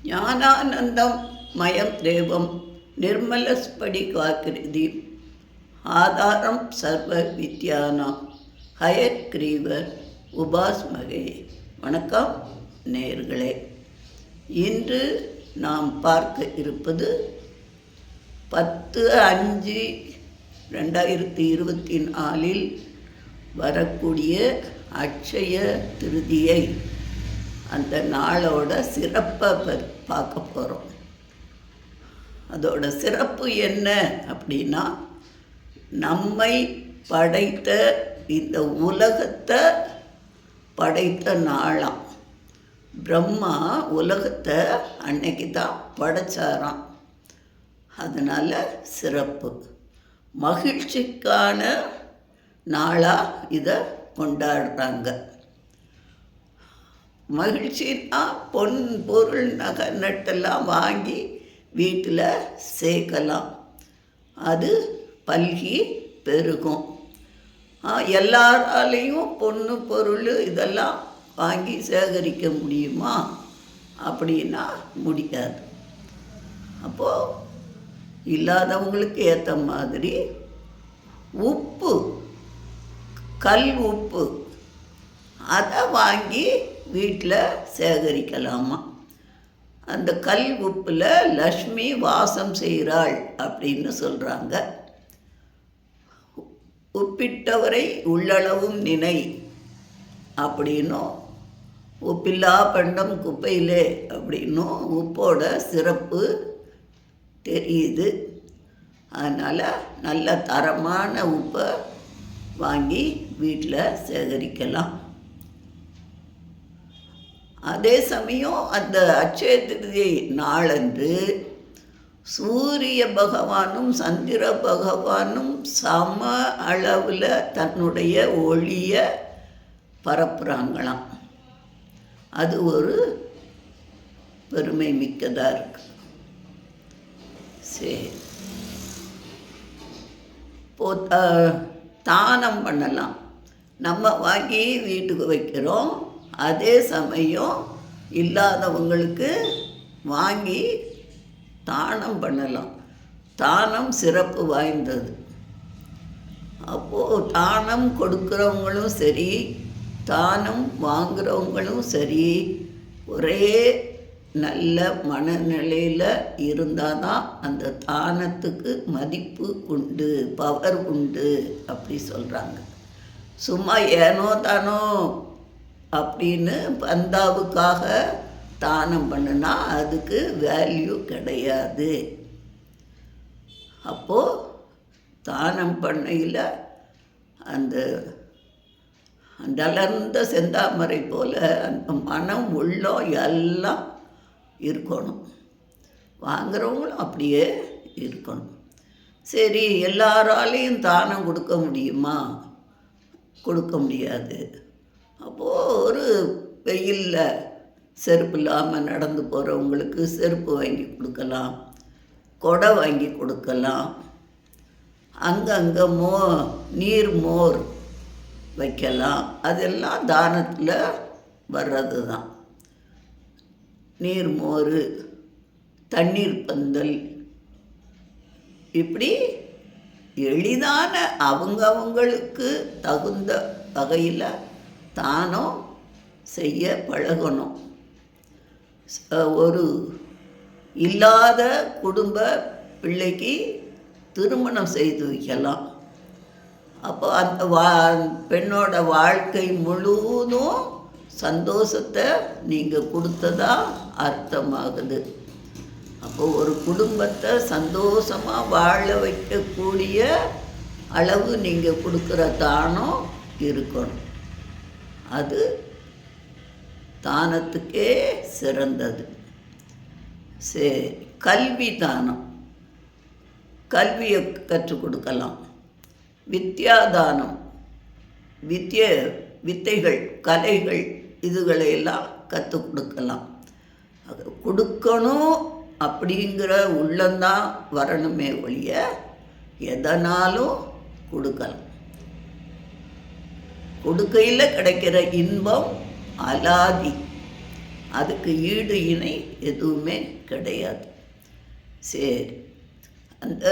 ஞானானந்தம் மயம் தேவம் நிர்மலஸ்படிகாக்கிருதி ஆதாரம் சர்வ வித்யானாம் ஹயக்ரீவர் உபாஸ்மகே. வணக்கம் நேயர்களே. இன்று நாம் பார்க்க இருப்பது 10/5/2024 வரக்கூடிய அட்சய திருதியை, அந்த நாளோட சிறப்பை பார்க்க போகிறோம். அதோட சிறப்பு என்ன அப்படின்னா, நம்மை படைத்த இந்த உலகத்தை படைத்த நாளாம். பிரம்மா உலகத்தை அன்னைக்கு தான் படைச்சாராம். அதனால் சிறப்பு, மகிழ்ச்சிக்கான நாளாக இதை கொண்டாடுறாங்க. மகிழ்ச்சின்னா பொன் பொருள் நகை நட்டெல்லாம் வாங்கி வீட்டில் சேர்க்கலாம், அது பல்கி பெருகும். எல்லாராலையும் பொண்ணு பொருள் இதெல்லாம் வாங்கி சேகரிக்க முடியுமா அப்படின்னா முடியாது. அப்போது இல்லாதவங்களுக்கு ஏற்ற மாதிரி உப்பு, கல் உப்பு, அதை வாங்கி வீட்டில் சேகரிக்கலாமா. அந்த கல் உப்பில் லக்ஷ்மி வாசம் செய்கிறாள் அப்படின்னு சொல்கிறாங்க. உப்பிட்டவரை உள்ளளவும் நினை அப்படின்னும், உப்பில்லா பண்டம் குப்பையிலே அப்படின்னும் உப்போட சிறப்பு தெரியுது. அதனால் நல்ல தரமான உப்பை வாங்கி வீட்டில் சேகரிக்கலாம். அதே சமயம் அந்த அட்சய திருதியை நாளன்று சூரிய பகவானும் சந்திர பகவானும் சம அளவில் தன்னுடைய ஒளியை பரப்புகிறாங்களாம். அது ஒரு பெருமை மிக்கதாக இருக்கு. சரி, தானம் பண்ணலாம். நம்ம வாங்கி வீட்டுக்கு வைக்கிறோம், அதே சமயம் இல்லாதவங்களுக்கு வாங்கி தானம் பண்ணலாம். தானம் சிறப்பு வாய்ந்தது. அப்போது தானம் கொடுக்குறவங்களும் சரி, தானம் வாங்குறவங்களும் சரி, ஒரே நல்ல மனநிலையில் இருந்தால் தான் அந்த தானத்துக்கு மதிப்பு உண்டு, பவர் உண்டு அப்படி சொல்கிறாங்க. சும்மா ஏனோ தானோ அப்படின்னு பந்தாவுக்காக தானம் பண்ணுனா அதுக்கு வேல்யூ கிடையாது. அப்போது தானம் பண்ணையில் அந்த அடர்ந்த செந்தாமரை போல் அந்த மனம் உள்ளம் எல்லாம் இருக்கணும். வாங்குறவங்களும் அப்படியே இருக்கணும். சரி, எல்லாராலையும் தானம் கொடுக்க முடியுமா? கொடுக்க முடியாது. அப்போது ஒரு வெயிலில் செருப்பு இல்லாமல் நடந்து போகிறவங்களுக்கு செருப்பு வாங்கி கொடுக்கலாம், கொடை வாங்கி கொடுக்கலாம். அங்கங்கே நீர் மோர் வைக்கலாம். அதெல்லாம் தானத்தில் வர்றது தான். நீர் மோர், தண்ணீர் பந்தல், இப்படி எளிதான அவங்கவங்களுக்கு தகுந்த வகையில் தானம் செய்ய பழகணும். ஒரு இல்லாத குடும்ப பிள்ளைக்கு திருமணம் செய்து வைக்கலாம். அப்போ அந்த பெண்ணோட வாழ்க்கை முழுவதும் சந்தோஷத்தை நீங்கள் கொடுத்ததா அர்த்தமாகுது. அப்போ ஒரு குடும்பத்தை சந்தோஷமாக வாழ வைக்கக்கூடிய அளவு நீங்கள் கொடுக்குற தானம் இருக்கணும். அது தானத்துக்கே சிறந்தது. சரி, கல்வி தானம், கல்வியை கற்றுக் கொடுக்கலாம். வித்யாதானம், வித்தைகள், கலைகள், இதுகளையெல்லாம் கற்றுக் கொடுக்கலாம். அது கொடுக்கணும் அப்படிங்கிற உள்ளந்தான் வரணுமே ஒழிய எதனாலும் கொடுக்கலாம். கொடுக்கையில் கிடைக்கிற இன்பம் அலாதி. அதுக்கு ஈடு இணை எதுவுமே கிடையாது. சரி, அந்த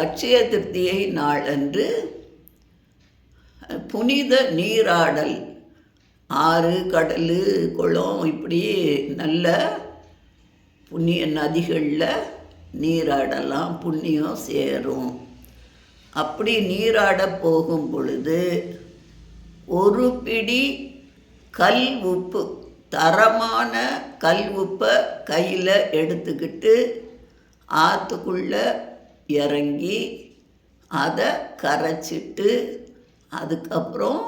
அட்சய திருத்தியை நாள் அன்று புனித நீராடல், ஆறு, கடல், குளம், இப்படி நல்ல புண்ணிய நதிகளில் நீராடலாம், புண்ணியம் சேரும். அப்படி நீராட போகும் பொழுது ஒரு பிடி கல் உப்பு, தரமான கல் உப்பை கையில் எடுத்துக்கிட்டு ஆற்றுக்குள்ளே இறங்கி அதை கரைச்சிட்டு அதுக்கப்புறம்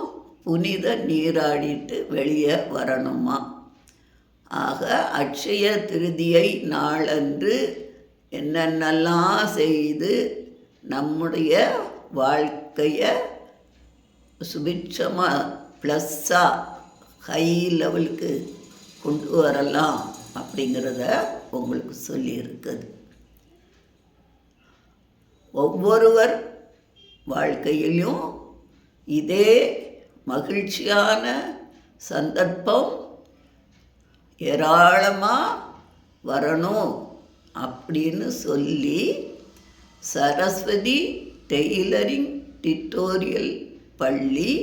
புனித நீராடிட்டு வெளியே வரணுமா. ஆக அட்சய திருதியை நாளன்று என்னென்னலாம் செய்து நம்முடைய வாழ்க்கையை சுபிட்சமாக ப்ளஸ்ஸாக ஹை லெவலுக்கு கொண்டு வரலாம் அப்படிங்கிறத உங்களுக்கு சொல்லியிருக்குது. ஒவ்வொருவர் வாழ்க்கையிலும் இதே மகிழ்ச்சியான சந்தர்ப்பம் ஏராளமாக வரணும் அப்படின்னு சொல்லி சரஸ்வதி டெய்லரிங் டியூட்டோரியல் பள்ளி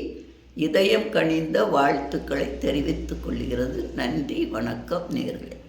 இதயம் கனிந்த வாழ்த்துக்களை தெரிவித்துக் கொள்கிறது. நன்றி, வணக்கம் நேயர்களே.